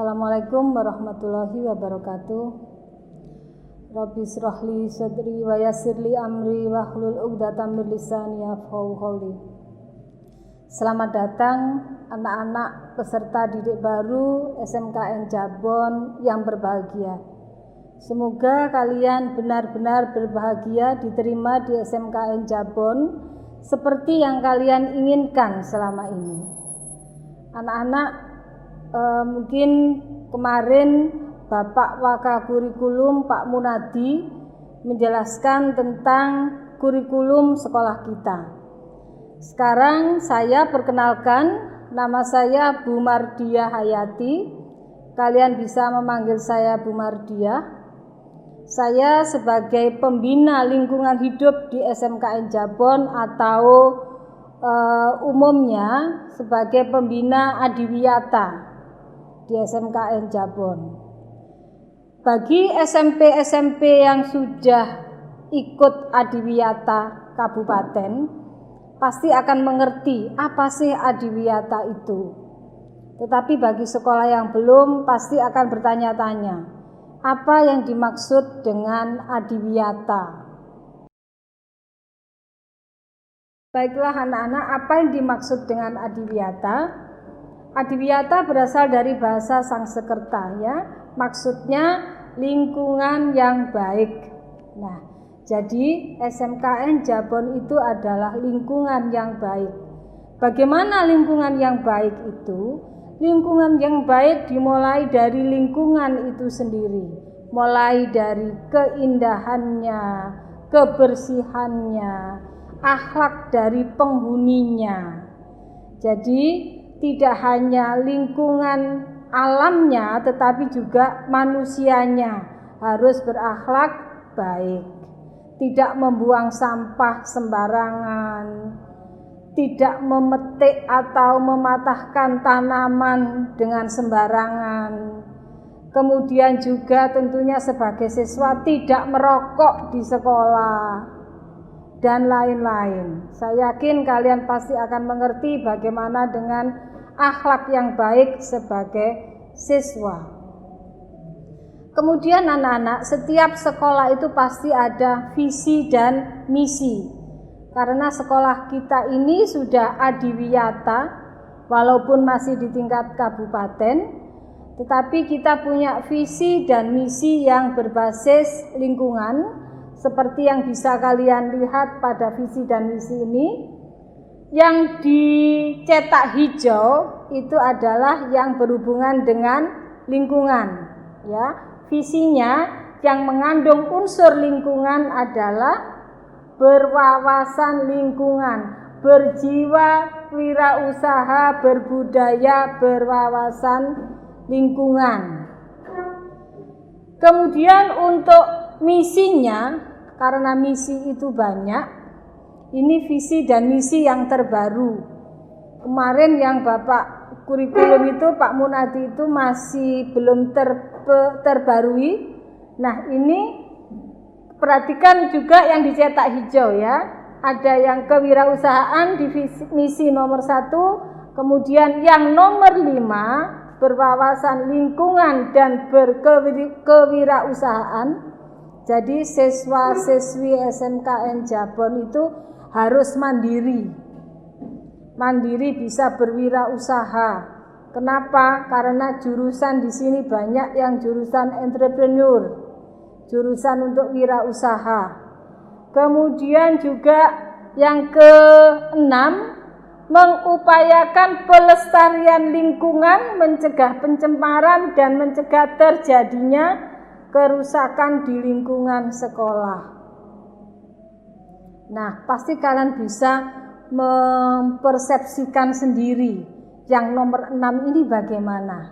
Assalamualaikum warahmatullahi wabarakatuh. Rabbi shrah li sadri wa yassir li amri wahlul 'uqdatam min lisani yafqahu qawli. Selamat datang anak-anak peserta didik baru SMKN Jabon yang berbahagia. Semoga kalian benar-benar berbahagia diterima di SMKN Jabon seperti yang kalian inginkan selama ini. Anak-anak, mungkin kemarin Bapak Wakakurikulum Pak Munadi menjelaskan tentang kurikulum sekolah kita. Sekarang saya perkenalkan, nama saya Bu Mardiah Hayati. Kalian bisa memanggil saya Bu Mardiah. Saya sebagai pembina lingkungan hidup di SMKN Jabon atau umumnya sebagai pembina adiwiyata di SMKN Jabon. Bagi SMP-SMP yang sudah ikut adiwiyata kabupaten pasti akan mengerti apa sih adiwiyata itu. Tetapi bagi sekolah yang belum pasti akan bertanya-tanya, apa yang dimaksud dengan adiwiyata? Baiklah anak-anak, apa yang dimaksud dengan adiwiyata? Adiwiyata berasal dari bahasa Sanskerta ya, maksudnya lingkungan yang baik. Nah, jadi SMKN Jabon itu adalah lingkungan yang baik. Bagaimana lingkungan yang baik itu? Lingkungan yang baik dimulai dari lingkungan itu sendiri, mulai dari keindahannya, kebersihannya, akhlak dari penghuninya. Jadi tidak hanya lingkungan alamnya tetapi juga manusianya harus berakhlak baik. Tidak membuang sampah sembarangan, tidak memetik atau mematahkan tanaman dengan sembarangan. Kemudian juga tentunya sebagai siswa tidak merokok di sekolah dan lain-lain. Saya yakin kalian pasti akan mengerti bagaimana dengan akhlak yang baik sebagai siswa. Kemudian anak-anak, setiap sekolah itu pasti ada visi dan misi. Karena sekolah kita ini sudah adiwiyata, walaupun masih di tingkat kabupaten, tetapi kita punya visi dan misi yang berbasis lingkungan, seperti yang bisa kalian lihat pada visi dan misi ini. Yang dicetak hijau itu adalah yang berhubungan dengan lingkungan ya. Visinya yang mengandung unsur lingkungan adalah berwawasan lingkungan, berjiwa wirausaha, berbudaya, berwawasan lingkungan. Kemudian untuk misinya, karena misi itu banyak, ini visi dan misi yang terbaru. Kemarin yang Bapak kurikulum itu Pak Munadi itu masih belum terbarui. Nah ini perhatikan juga yang dicetak hijau ya. Ada yang kewirausahaan di misi nomor 1, kemudian yang nomor 5 berwawasan lingkungan dan berkewirausahaan. Jadi siswa-siswi SMKN Jabon itu harus mandiri. Mandiri bisa berwirausaha. Kenapa? Karena jurusan di sini banyak yang jurusan entrepreneur, jurusan untuk wirausaha. Kemudian juga yang ke-6, mengupayakan pelestarian lingkungan, mencegah pencemaran dan mencegah terjadinya kerusakan di lingkungan sekolah. Nah, pasti kalian bisa mempersepsikan sendiri yang nomor 6 ini bagaimana.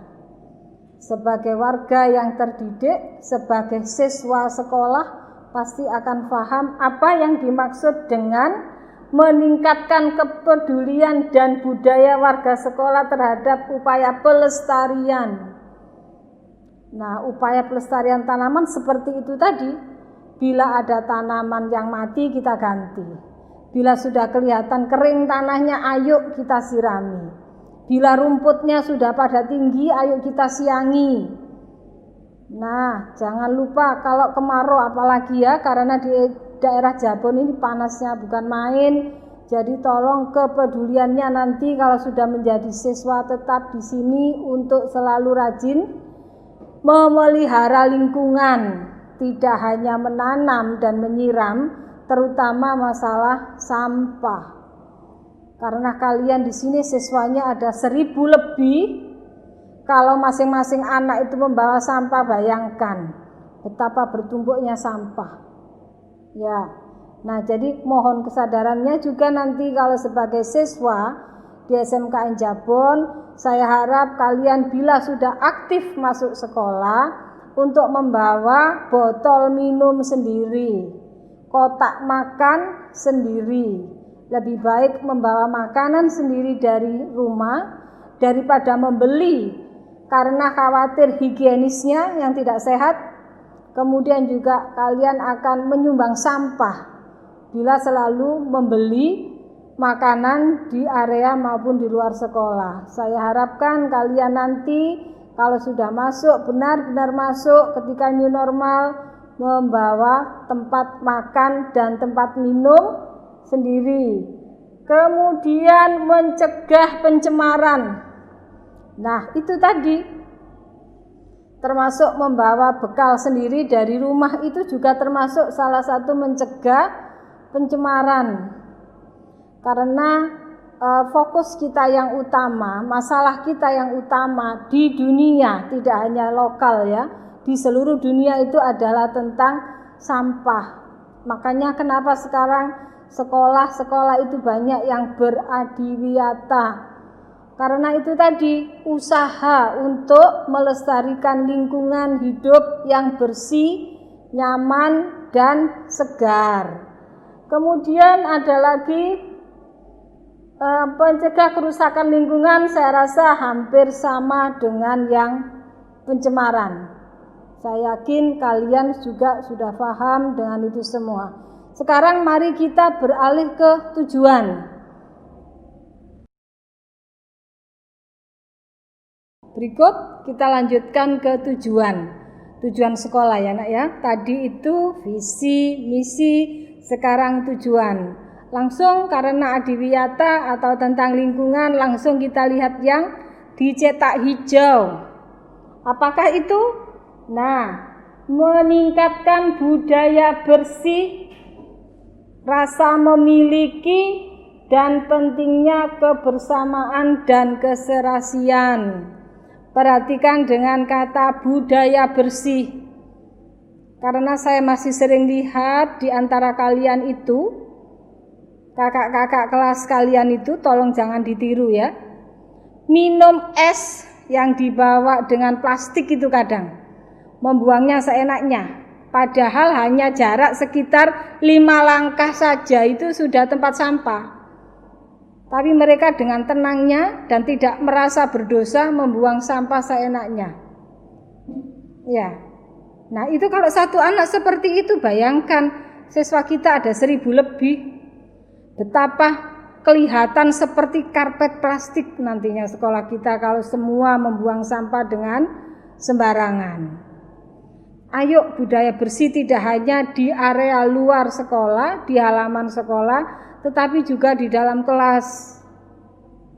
Sebagai warga yang terdidik, sebagai siswa sekolah, pasti akan paham apa yang dimaksud dengan meningkatkan kepedulian dan budaya warga sekolah terhadap upaya pelestarian. Nah, upaya pelestarian tanaman seperti itu tadi. Bila ada tanaman yang mati, kita ganti. Bila sudah kelihatan kering tanahnya, ayo kita sirami. Bila rumputnya sudah pada tinggi, ayo kita siangi. Nah, jangan lupa kalau kemarau apalagi ya, karena di daerah Jabon ini panasnya bukan main. Jadi tolong kepeduliannya nanti kalau sudah menjadi siswa tetap di sini untuk selalu rajin memelihara lingkungan, tidak hanya menanam dan menyiram, terutama masalah sampah. Karena kalian di sini siswanya ada 1000 lebih, kalau masing-masing anak itu membawa sampah, bayangkan betapa bertumpuknya sampah. Ya, nah jadi mohon kesadarannya juga nanti kalau sebagai siswa di SMKN Jabon, saya harap kalian bila sudah aktif masuk sekolah untuk membawa botol minum sendiri, kotak makan sendiri. Lebih baik membawa makanan sendiri dari rumah daripada membeli karena khawatir higienisnya yang tidak sehat. Kemudian juga kalian akan menyumbang sampah bila selalu membeli makanan di area maupun di luar sekolah. Saya harapkan kalian nanti kalau sudah masuk, benar-benar masuk ketika new normal, membawa tempat makan dan tempat minum sendiri. Kemudian mencegah pencemaran. Nah, itu tadi termasuk membawa bekal sendiri dari rumah, itu juga termasuk salah satu mencegah pencemaran. Karena fokus kita yang utama, masalah kita yang utama di dunia, tidak hanya lokal ya, di seluruh dunia itu adalah tentang sampah. Makanya kenapa sekarang sekolah-sekolah itu banyak yang beradiwiyata, karena itu tadi usaha untuk melestarikan lingkungan hidup yang bersih, nyaman, dan segar. Kemudian ada lagi pencegah kerusakan lingkungan, saya rasa hampir sama dengan yang pencemaran. Saya yakin kalian juga sudah paham dengan itu semua. Sekarang mari kita beralih ke tujuan. Berikut kita lanjutkan ke tujuan. Tujuan sekolah ya nak ya. Tadi itu visi, misi, sekarang tujuan. Langsung karena adiwiyata atau tentang lingkungan, langsung kita lihat yang dicetak hijau. Apakah itu? Nah, meningkatkan budaya bersih, rasa memiliki, dan pentingnya kebersamaan dan keserasian. Perhatikan dengan kata budaya bersih. Karena saya masih sering lihat di antara kalian itu, kakak-kakak kelas kalian itu, tolong jangan ditiru ya. Minum es yang dibawa dengan plastik itu kadang membuangnya seenaknya. Padahal hanya jarak sekitar 5 langkah saja itu sudah tempat sampah. Tapi mereka dengan tenangnya dan tidak merasa berdosa membuang sampah seenaknya. Ya. Nah, itu kalau satu anak seperti itu, bayangkan siswa kita ada 1000 lebih. Betapa kelihatan seperti karpet plastik nantinya sekolah kita kalau semua membuang sampah dengan sembarangan. Ayo, budaya bersih tidak hanya di area luar sekolah, di halaman sekolah, tetapi juga di dalam kelas.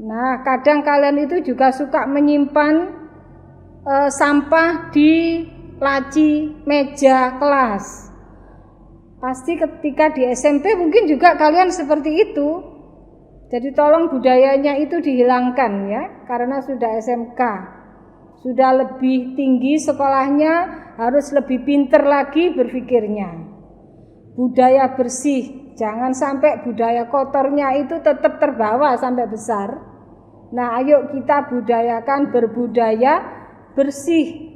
Nah, kadang kalian itu juga suka menyimpan sampah di laci meja kelas. Pasti ketika di SMP mungkin juga kalian seperti itu. Jadi tolong budayanya itu dihilangkan ya, karena sudah SMK. Sudah lebih tinggi sekolahnya, harus lebih pinter lagi berpikirnya. Budaya bersih, jangan sampai budaya kotornya itu tetap terbawa sampai besar. Nah, ayo kita budayakan berbudaya bersih.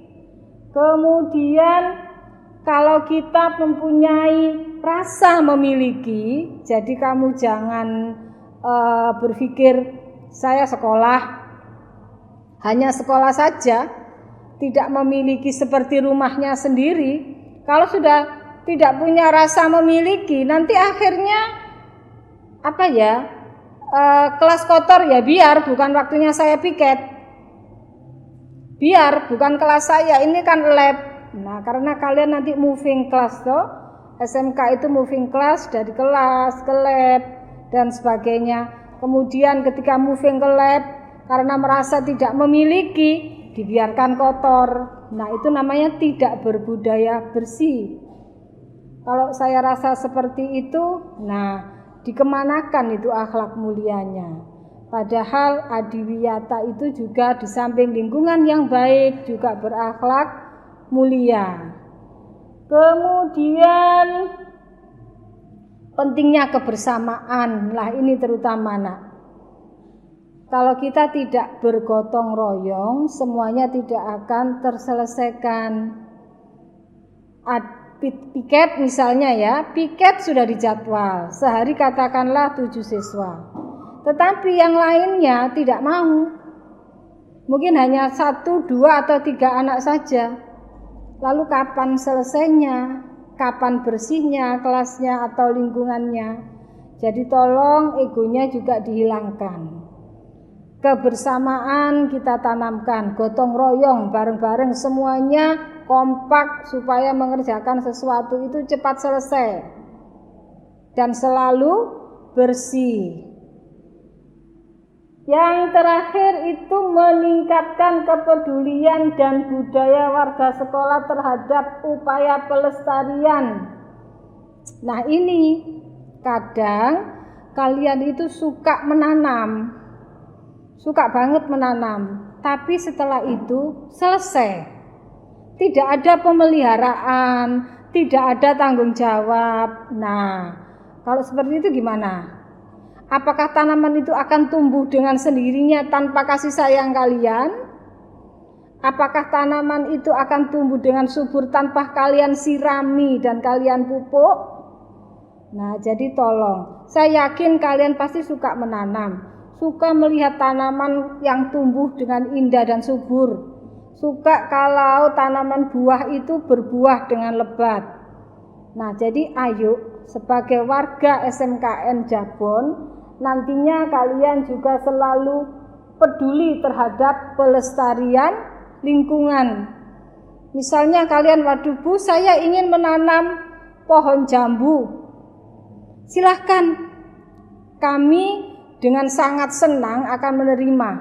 Kemudian kalau kita mempunyai rasa memiliki, jadi kamu jangan berpikir saya sekolah hanya sekolah saja, tidak memiliki seperti rumahnya sendiri. Kalau sudah tidak punya rasa memiliki, nanti akhirnya kelas kotor ya biar, bukan waktunya saya piket. Biar, bukan kelas saya, ini kan lab. Nah, karena kalian nanti moving class toh, SMK itu moving class dari kelas ke lab dan sebagainya. Kemudian ketika moving ke lab, karena merasa tidak memiliki, dibiarkan kotor. Nah, itu namanya tidak berbudaya bersih. Kalau saya rasa seperti itu, nah dikemanakan itu akhlak mulianya. Padahal adiwiyata itu juga di samping lingkungan yang baik juga berakhlak mulia. Kemudian pentingnya kebersamaan, lah ini terutama nak. Kalau kita tidak bergotong royong, semuanya tidak akan terselesaikan. Piket misalnya ya, piket sudah dijadwal, sehari katakanlah 7 siswa. Tetapi yang lainnya tidak mau. Mungkin hanya 1, 2, atau 3 anak saja. Lalu kapan selesainya? Kapan bersihnya kelasnya atau lingkungannya? Jadi tolong egonya juga dihilangkan. Kebersamaan kita tanamkan, gotong royong bareng-bareng semuanya kompak supaya mengerjakan sesuatu itu cepat selesai dan selalu bersih. Yang terakhir itu meningkatkan kepedulian dan budaya warga sekolah terhadap upaya pelestarian. Nah ini kadang kalian itu suka menanam, suka banget menanam, tapi setelah itu selesai. Tidak ada pemeliharaan, tidak ada tanggung jawab. Nah, kalau seperti itu gimana? Apakah tanaman itu akan tumbuh dengan sendirinya tanpa kasih sayang kalian? Apakah tanaman itu akan tumbuh dengan subur tanpa kalian sirami dan kalian pupuk? Nah, jadi tolong, saya yakin kalian pasti suka menanam, suka melihat tanaman yang tumbuh dengan indah dan subur. Suka kalau tanaman buah itu berbuah dengan lebat. Nah, jadi ayo sebagai warga SMKN Jabon, nantinya kalian juga selalu peduli terhadap pelestarian lingkungan. Misalnya kalian, waduh Bu, saya ingin menanam pohon jambu. Silahkan, kami dengan sangat senang akan menerima.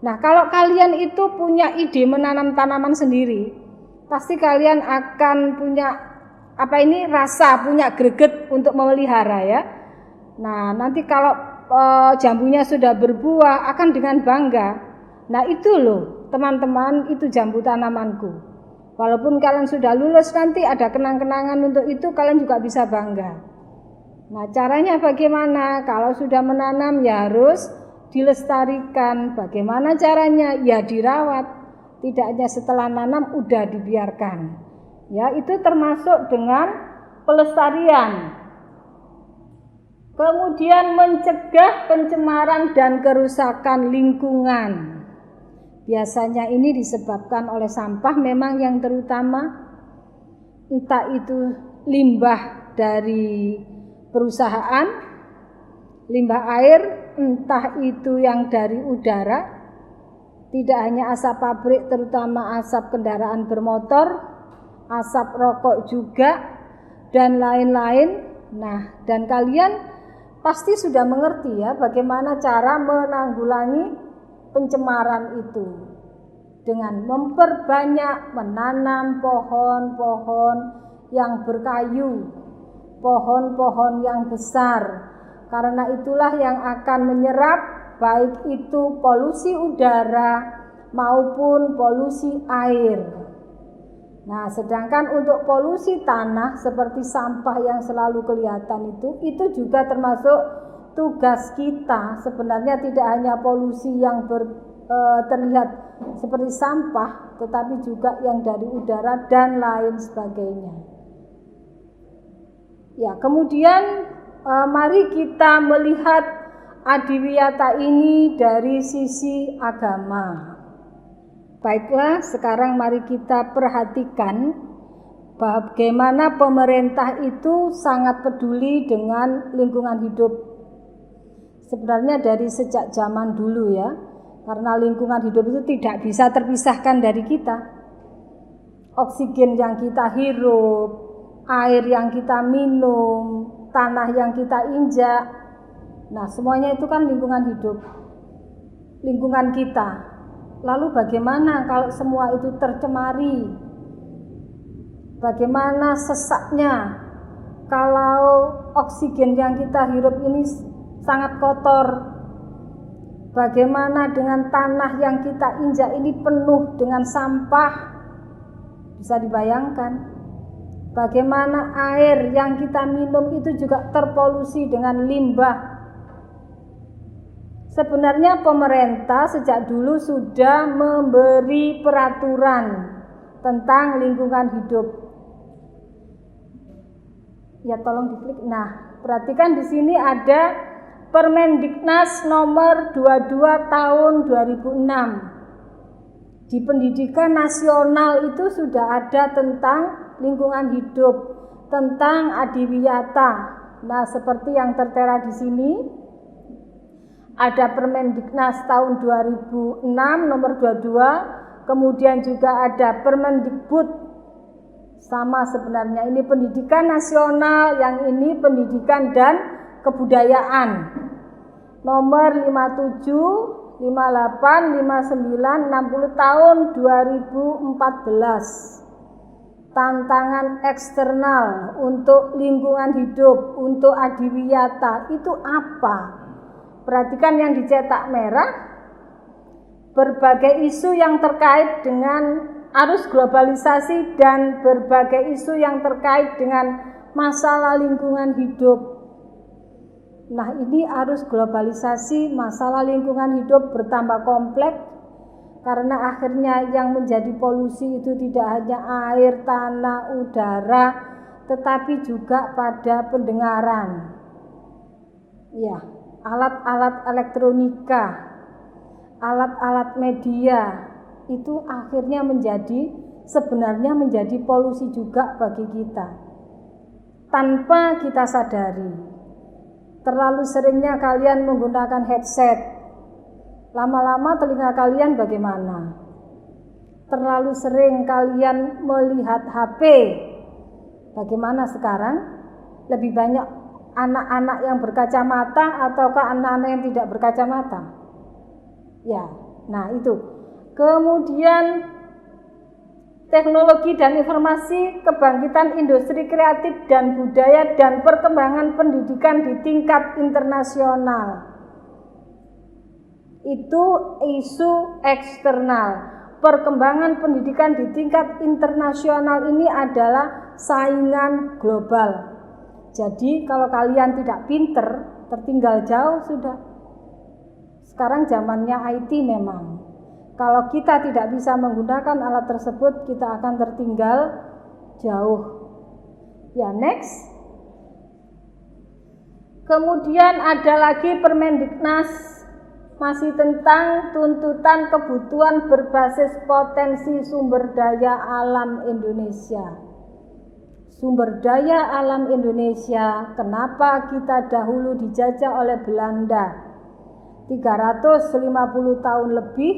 Nah, kalau kalian itu punya ide menanam tanaman sendiri, pasti kalian akan punya rasa, punya greget untuk memelihara ya. Nah, nanti kalau jambunya sudah berbuah akan dengan bangga. Nah, itu loh teman-teman, itu jambu tanamanku. Walaupun kalian sudah lulus nanti ada kenang-kenangan untuk itu, kalian juga bisa bangga. Nah, caranya bagaimana? Kalau sudah menanam ya harus dilestarikan. Bagaimana caranya? Ya dirawat. Tidak hanya setelah nanam udah dibiarkan. Ya, itu termasuk dengan pelestarian. Kemudian mencegah pencemaran dan kerusakan lingkungan. Biasanya ini disebabkan oleh sampah memang yang terutama, entah itu limbah dari perusahaan, limbah air, entah itu yang dari udara, tidak hanya asap pabrik, terutama asap kendaraan bermotor, asap rokok juga, dan lain-lain. Nah, dan kalian pasti sudah mengerti ya bagaimana cara menanggulangi pencemaran itu dengan memperbanyak menanam pohon-pohon yang berkayu, pohon-pohon yang besar. Karena itulah yang akan menyerap baik itu polusi udara maupun polusi air. Nah, sedangkan untuk polusi tanah seperti sampah yang selalu kelihatan itu juga termasuk tugas kita. Sebenarnya tidak hanya polusi yang terlihat seperti sampah, tetapi juga yang dari udara dan lain sebagainya. Ya, kemudian mari kita melihat adiwiyata ini dari sisi agama. Baiklah, sekarang mari kita perhatikan bagaimana pemerintah itu sangat peduli dengan lingkungan hidup. Sebenarnya dari sejak zaman dulu ya, karena lingkungan hidup itu tidak bisa terpisahkan dari kita. Oksigen yang kita hirup, air yang kita minum, tanah yang kita injak, nah semuanya itu kan lingkungan hidup, lingkungan kita. Lalu bagaimana kalau semua itu tercemari? Bagaimana sesaknya kalau oksigen yang kita hirup ini sangat kotor? Bagaimana dengan tanah yang kita injak ini penuh dengan sampah? Bisa dibayangkan. Bagaimana air yang kita minum itu juga terpolusi dengan limbah. Sebenarnya pemerintah sejak dulu sudah memberi peraturan tentang lingkungan hidup. Ya tolong diklik. Nah, perhatikan di sini ada Permendiknas nomor 22 tahun 2006. Di pendidikan nasional itu sudah ada tentang lingkungan hidup, tentang adiwiyata. Nah, seperti yang tertera di sini, ada Permendiknas tahun 2006 nomor 22, kemudian juga ada Permendikbud, sama sebenarnya ini pendidikan nasional, yang ini pendidikan dan kebudayaan nomor 57, 58, 59, 60 tahun 2014. Tantangan eksternal untuk lingkungan hidup, untuk adiwiyata itu apa? Perhatikan yang dicetak merah, berbagai isu yang terkait dengan arus globalisasi dan berbagai isu yang terkait dengan masalah lingkungan hidup. Nah, ini arus globalisasi, masalah lingkungan hidup bertambah kompleks karena akhirnya yang menjadi polusi itu tidak hanya air, tanah, udara, tetapi juga pada pendengaran. Ya, alat-alat elektronika, alat-alat media itu akhirnya sebenarnya menjadi polusi juga bagi kita tanpa kita sadari. Terlalu seringnya kalian menggunakan headset, lama-lama telinga kalian bagaimana? Terlalu sering kalian melihat HP, bagaimana sekarang? Lebih banyak anak-anak yang berkacamata ataukah anak-anak yang tidak berkacamata? Ya, nah itu. Kemudian teknologi dan informasi, kebangkitan industri kreatif dan budaya, dan perkembangan pendidikan di tingkat internasional. Itu isu eksternal. Perkembangan pendidikan di tingkat internasional ini adalah saingan global. Jadi kalau kalian tidak pinter, tertinggal jauh sudah. Sekarang zamannya IT memang. Kalau kita tidak bisa menggunakan alat tersebut, kita akan tertinggal jauh. Ya, next. Kemudian ada lagi Permendiknas masih tentang tuntutan kebutuhan berbasis potensi sumber daya alam Indonesia. Sumber daya alam Indonesia, kenapa kita dahulu dijajah oleh Belanda 350 tahun lebih?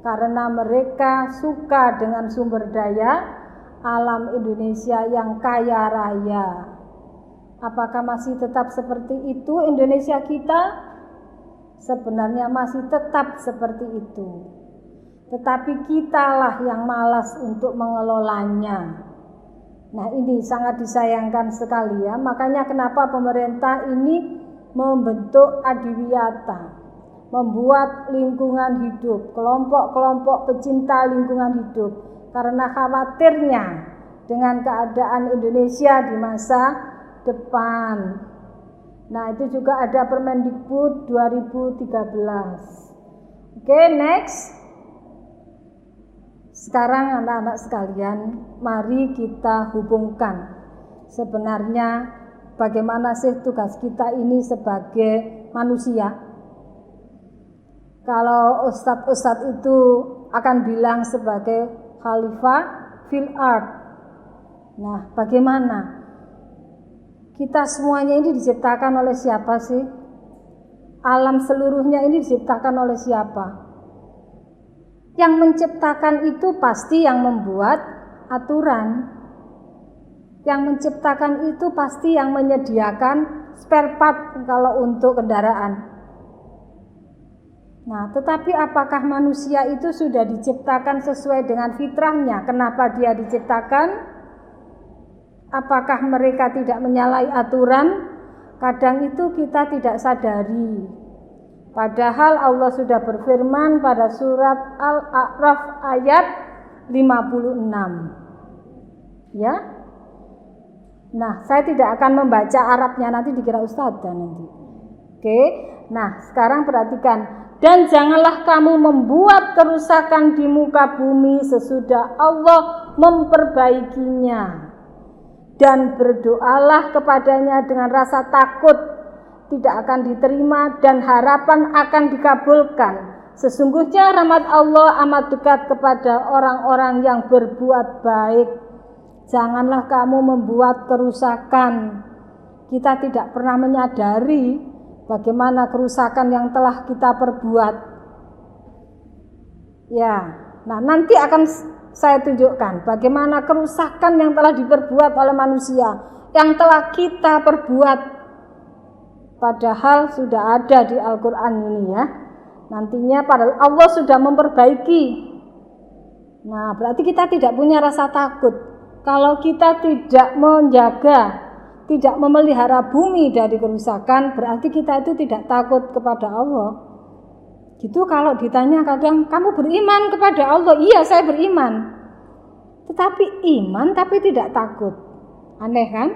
Karena mereka suka dengan sumber daya alam Indonesia yang kaya raya. Apakah masih tetap seperti itu Indonesia kita? Sebenarnya masih tetap seperti itu. Tetapi kitalah yang malas untuk mengelolanya. Nah, ini sangat disayangkan sekali ya. Makanya kenapa pemerintah ini membentuk adiwiyata, membuat lingkungan hidup, kelompok-kelompok pecinta lingkungan hidup, karena khawatirnya dengan keadaan Indonesia di masa depan. Nah, itu juga ada Permendikbud 2013. Oke, next. Sekarang anak-anak sekalian, mari kita hubungkan sebenarnya bagaimana sih tugas kita ini sebagai manusia. Kalau ustadz-ustadz itu akan bilang sebagai khalifah fil ard. Nah, bagaimana? Kita semuanya ini diciptakan oleh siapa sih? alam seluruhnya ini diciptakan oleh siapa? Yang menciptakan itu pasti yang membuat aturan. Yang menciptakan itu pasti yang menyediakan spare part kalau untuk kendaraan. Nah, tetapi apakah manusia itu sudah diciptakan sesuai dengan fitrahnya? Kenapa dia diciptakan? Apakah mereka tidak menyalahi aturan? Kadang itu kita tidak sadari. Padahal Allah sudah berfirman pada surat Al-A'raf ayat 56. Ya. Nah, saya tidak akan membaca Arabnya, nanti dikira ustadzah nanti. Oke. Nah, sekarang perhatikan. Dan janganlah kamu membuat kerusakan di muka bumi sesudah Allah memperbaikinya. Dan berdoalah kepadanya dengan rasa takut tidak akan diterima dan harapan akan dikabulkan. Sesungguhnya rahmat Allah amat dekat kepada orang-orang yang berbuat baik. Janganlah kamu membuat kerusakan. Kita tidak pernah menyadari bagaimana kerusakan yang telah kita perbuat. Ya, nah nanti akan saya tunjukkan bagaimana kerusakan yang telah diperbuat oleh manusia, yang telah kita perbuat. Padahal sudah ada di Al-Quran ini ya. Nantinya padahal Allah sudah memperbaiki. Nah, berarti kita tidak punya rasa takut. Kalau kita tidak menjaga, tidak memelihara bumi dari kerusakan, berarti kita itu tidak takut kepada Allah. Gitu kalau ditanya kadang, kamu beriman kepada Allah? Iya, saya beriman. Tetapi iman tapi tidak takut. Aneh kan?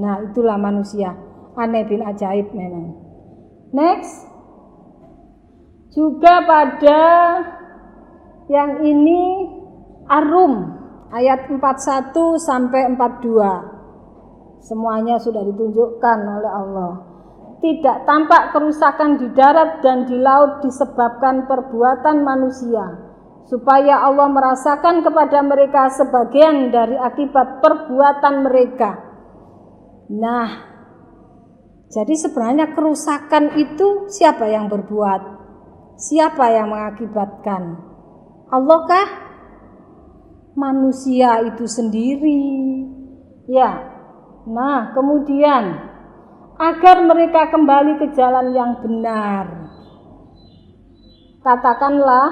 Nah, itulah manusia. Aneh bin ajaib memang. Next. Juga pada yang ini Ar-Rum ayat 41 sampai 42. Semuanya sudah ditunjukkan oleh Allah. Tidak tampak kerusakan di darat dan di laut disebabkan perbuatan manusia, supaya Allah merasakan kepada mereka sebagian dari akibat perbuatan mereka. Nah, jadi sebenarnya kerusakan itu siapa yang berbuat? Siapa yang mengakibatkan? Allah kah? Manusia itu sendiri. Ya. Nah, kemudian agar mereka kembali ke jalan yang benar. Katakanlah,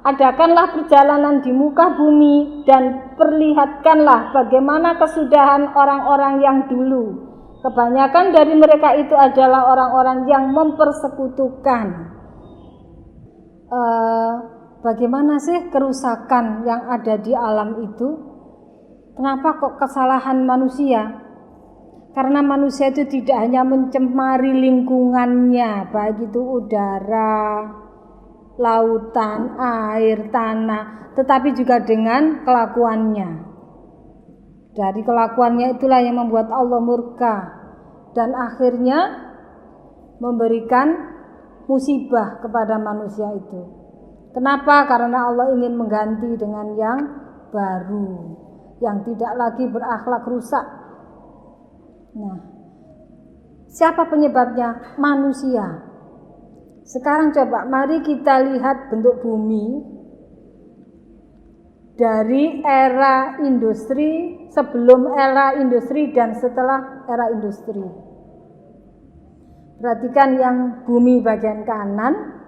adakanlah perjalanan di muka bumi dan perlihatkanlah bagaimana kesudahan orang-orang yang dulu. Kebanyakan dari mereka itu adalah orang-orang yang mempersekutukan. Bagaimana sih kerusakan yang ada di alam itu? Kenapa kok kesalahan manusia? Karena manusia itu tidak hanya mencemari lingkungannya, baik itu udara, lautan, air, tanah, tetapi juga dengan kelakuannya. Dari kelakuannya itulah yang membuat Allah murka dan akhirnya memberikan musibah kepada manusia itu. Kenapa? Karena Allah ingin mengganti dengan yang baru, yang tidak lagi berakhlak rusak. Nah, siapa penyebabnya? Manusia. Sekarang coba mari kita lihat bentuk bumi dari era industri, sebelum era industri dan setelah era industri. Perhatikan yang bumi bagian kanan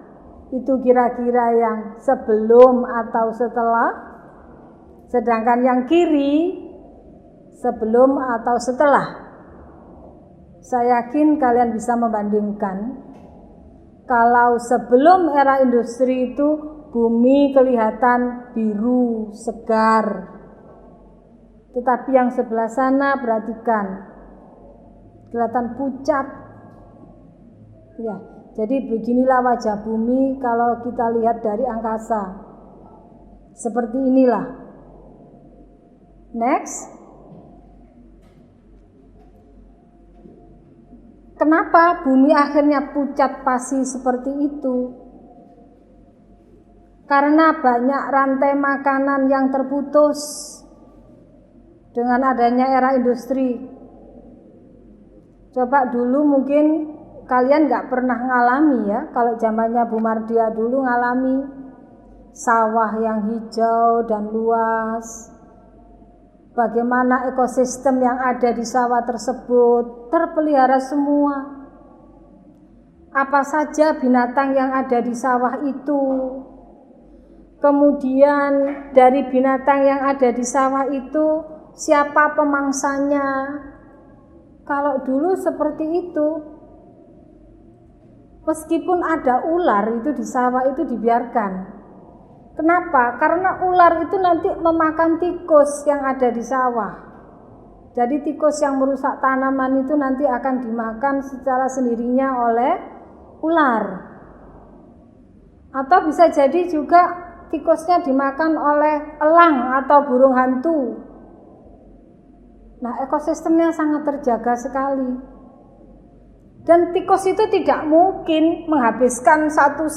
itu kira-kira yang sebelum atau setelah, sedangkan yang kiri sebelum atau setelah. Saya yakin kalian bisa membandingkan. Kalau sebelum era industri itu bumi kelihatan biru, segar. Tetapi yang sebelah sana perhatikan, kelihatan pucat. Ya, jadi beginilah wajah bumi kalau kita lihat dari angkasa. Seperti inilah. Next. Kenapa bumi akhirnya pucat pasi seperti itu? Karena banyak rantai makanan yang terputus dengan adanya era industri. Coba dulu mungkin kalian nggak pernah ngalami ya, kalau zamannya Bu Mardia dulu ngalami sawah yang hijau dan luas, bagaimana ekosistem yang ada di sawah tersebut terpelihara semua. Apa saja binatang yang ada di sawah itu. Kemudian dari binatang yang ada di sawah itu siapa pemangsanya. Kalau dulu seperti itu, meskipun ada ular itu di sawah itu dibiarkan. Kenapa? Karena ular itu nanti memakan tikus yang ada di sawah. Jadi tikus yang merusak tanaman itu nanti akan dimakan secara sendirinya oleh ular. Atau bisa jadi juga tikusnya dimakan oleh elang atau burung hantu. Nah, ekosistemnya sangat terjaga sekali. Dan tikus itu tidak mungkin menghabiskan satu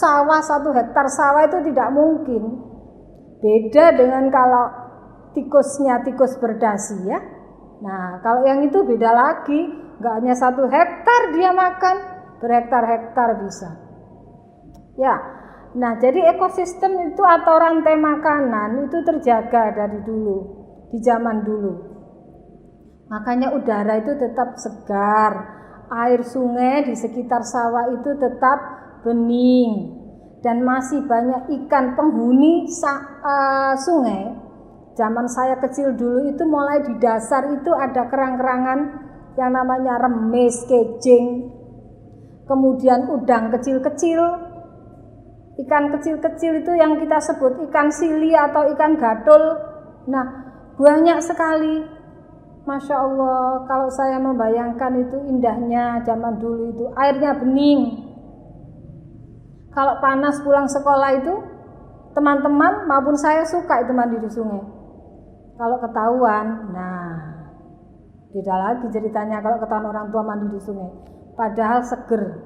hektar sawah itu tidak mungkin. Beda dengan kalau tikusnya tikus berdasi ya. Nah, kalau yang itu beda lagi, nggak hanya 1 hektar dia makan, berhektar-hektar bisa. Ya, nah jadi ekosistem itu atau rantai makanan itu terjaga dari dulu, di zaman dulu. Makanya udara itu tetap segar, air sungai di sekitar sawah itu tetap bening, dan masih banyak ikan penghuni sungai. Zaman saya kecil dulu itu mulai di dasar itu ada kerang-kerangan yang namanya remis, kejing, kemudian udang kecil-kecil, ikan kecil-kecil itu yang kita sebut ikan sili atau ikan gadul. Nah, banyak sekali. Masya Allah, kalau saya membayangkan itu indahnya zaman dulu itu, airnya bening. Kalau panas pulang sekolah itu, teman-teman maupun saya suka itu mandi di sungai. Kalau ketahuan, nah beda lagi ceritanya kalau ketahuan orang tua mandi di sungai. Padahal seger.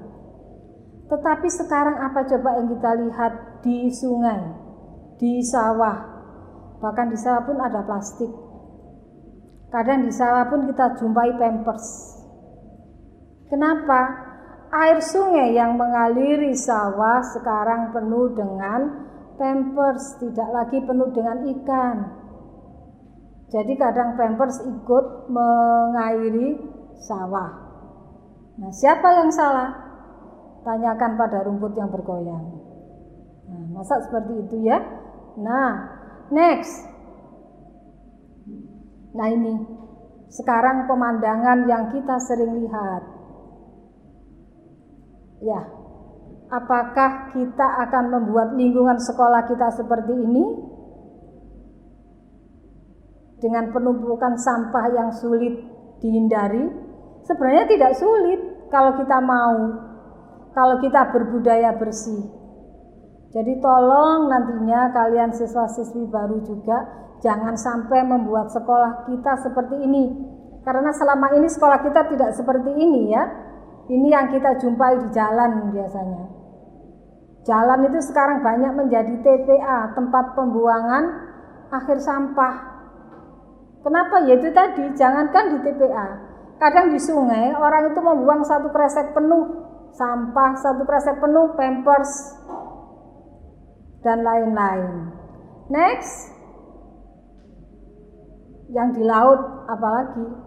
Tetapi sekarang apa coba yang kita lihat di sungai, di sawah, bahkan di sawah pun ada plastik. Kadang di sawah pun kita jumpai pampers. Kenapa? Air sungai yang mengaliri sawah sekarang penuh dengan pampers, tidak lagi penuh dengan ikan. Jadi kadang pampers ikut mengairi sawah. Nah, siapa yang salah? Tanyakan pada rumput yang bergoyang. Nah, masa seperti itu ya? Nah, next. Nah ini, sekarang pemandangan yang kita sering lihat. Ya, apakah kita akan membuat lingkungan sekolah kita seperti ini? Dengan penumpukan sampah yang sulit dihindari? Sebenarnya tidak sulit kalau kita mau, kalau kita berbudaya bersih. Jadi tolong nantinya kalian siswa-siswi baru juga jangan sampai membuat sekolah kita seperti ini. Karena selama ini sekolah kita tidak seperti ini ya. Ini yang kita jumpai di jalan biasanya. Jalan itu sekarang banyak menjadi TPA, tempat pembuangan akhir sampah. Kenapa? Ya itu tadi, jangankan di TPA. Kadang di sungai orang itu membuang 1 kresek penuh sampah, 1 kresek penuh pampers, dan lain-lain. Next. Yang di laut apalagi?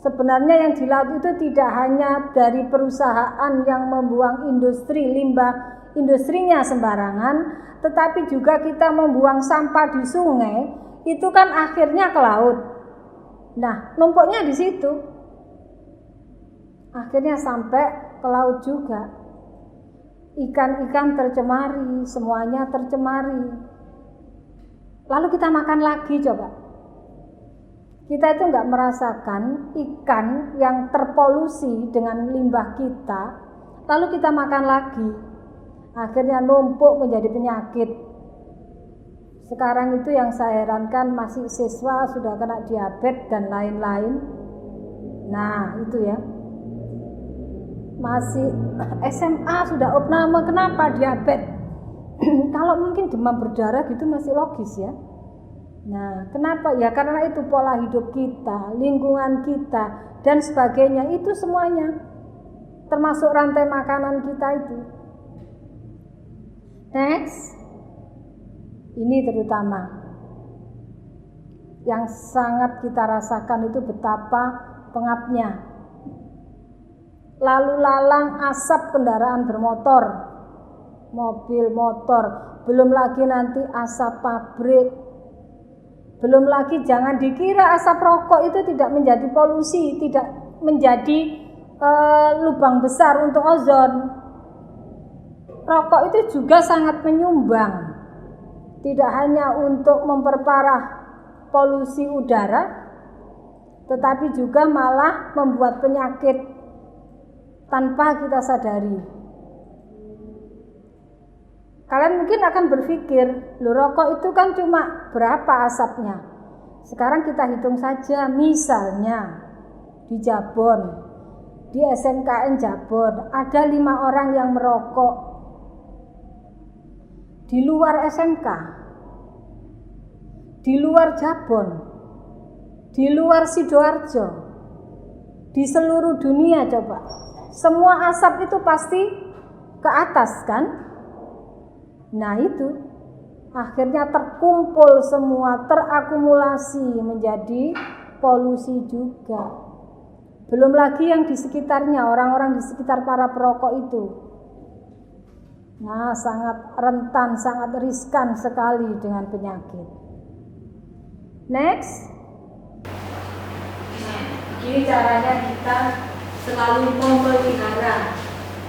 Sebenarnya yang di laut itu tidak hanya dari perusahaan yang membuang industri, limbah industrinya sembarangan, tetapi juga kita membuang sampah di sungai, itu kan akhirnya ke laut. Nah, numpuknya di situ. Akhirnya sampai ke laut juga. Ikan-ikan tercemari, semuanya tercemari. Lalu kita makan lagi coba. Kita itu nggak merasakan ikan yang terpolusi dengan limbah kita, lalu kita makan lagi, akhirnya numpuk menjadi penyakit. Sekarang itu yang saya herankan masih siswa sudah kena diabetes dan lain-lain. Nah itu ya, masih SMA sudah opname, kenapa diabetes? Kalau mungkin demam berdarah gitu masih logis ya. Nah, kenapa? Ya karena itu pola hidup kita, lingkungan kita, dan sebagainya, itu semuanya. termasuk rantai makanan kita itu. Next, ini terutama yang sangat kita rasakan itu betapa pengapnya. Lalu lalang asap kendaraan bermotor, mobil motor, belum lagi nanti asap pabrik, belum lagi jangan dikira asap rokok itu tidak menjadi polusi, tidak menjadi lubang besar untuk ozon. Rokok itu juga sangat menyumbang, tidak hanya untuk memperparah polusi udara, tetapi juga malah membuat penyakit tanpa kita sadari. Kalian mungkin akan berpikir, loh rokok itu kan cuma berapa asapnya? Sekarang kita hitung saja, misalnya di Jabon, di SMKN Jabon, ada 5 orang yang merokok. Di luar SMK, di luar Jabon, di luar Sidoarjo, di seluruh dunia coba. Semua asap itu pasti ke atas kan? Nah itu akhirnya terkumpul semua, terakumulasi menjadi polusi juga. Belum lagi yang di sekitarnya, orang-orang di sekitar para perokok itu. Nah sangat rentan, sangat riskan sekali dengan penyakit. Next. Nah, ini caranya kita selalu memelihara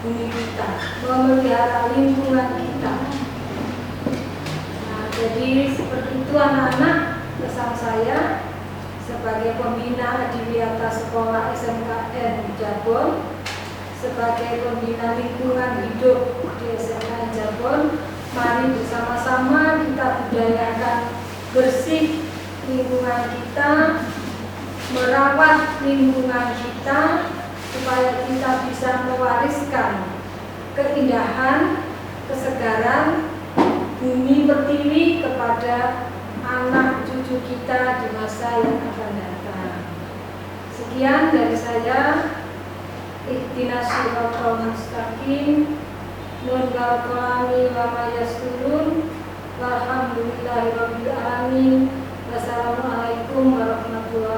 bumi kita, memelihara lingkungan kita. Nah, jadi seperti itu anak-anak, pesan saya sebagai pembina Adiwiyata Sekolah SMKN Jabon, sebagai pembina lingkungan hidup di SMKN Jabon, mari bersama-sama kita budayakan bersih lingkungan kita, merawat lingkungan kita, supaya kita bisa mewariskan keindahan, kesegaran bumi pertiwi kepada anak cucu kita di masa yang akan datang. Sekian dari saya. Ihdinas siratal mustaqim. Nun wal qalami wa ma yasturun. Walhamdulillahirabbil alamin. Wassalamualaikum warahmatullahi wabarakatuh.